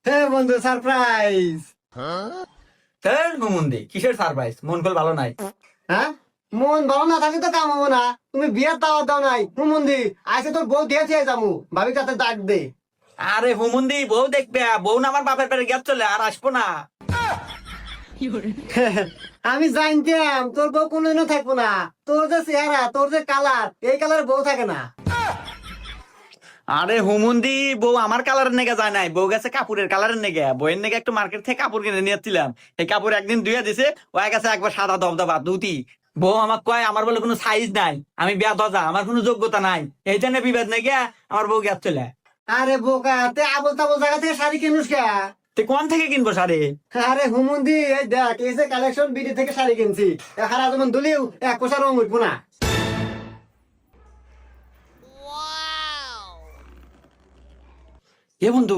হ্যাঁ বন্ধু, surprise. Sir হুমুন্দি কিসের সারপ্রাইজ? মন কল ভালো নাই? হ্যাঁ, মন ভালো না থাকলে তো কাম হবো না। তুমি বিয়ের দাওয়াত দাও নাই হুমুন্দি, আইসে তোর বউ দিয়েছে যামু, ভাবি কাছে ডাক দে। আরে হুমুন্দি, বউ দেখবে, বউ না আমার বাপের পেটে গেছ চলে আর আসবো না। আমি জানতাম তোর বউ কোনদিনও থাকবো না। তোর যে চেহারা, তোর যে কালার, এই কালার বউ থাকে না। আরে হুমুন্দি, বউ আমার কালারের নেগে যায় নাই, বউ গেছে কাপড়ের কালারের নেগে। বইয়ের নেগে একটু মার্কেট থেকে কাপড় কিনে নিয়েছিলাম, এই কাপড় একদিন ধুয়ে দিছে, ও গেছে একবার সাদা দবদবা ধুতি। বউ আমাকে কয় আমার বলে কোনো সাইজ নাই, আমি বিয়া দজা, আমার কোনো যোগ্যতা নাই, এই জন্য বিবাদ নেই গিয়া আমার বউ গেছ চলে। আরে বোকা, তে আবল তাবল জায়গা থেকে শাড়ি কিনুস কে? তুই কোন থেকে কিনবো শাড়ি? আরে হুমুন্দি, এই দেখ, এই যে কালেকশন, বিডি থেকে শাড়ি কিনছি। হারা যেমন দুলিও এক কোষা রং উঠবো না। এ বন্ধু,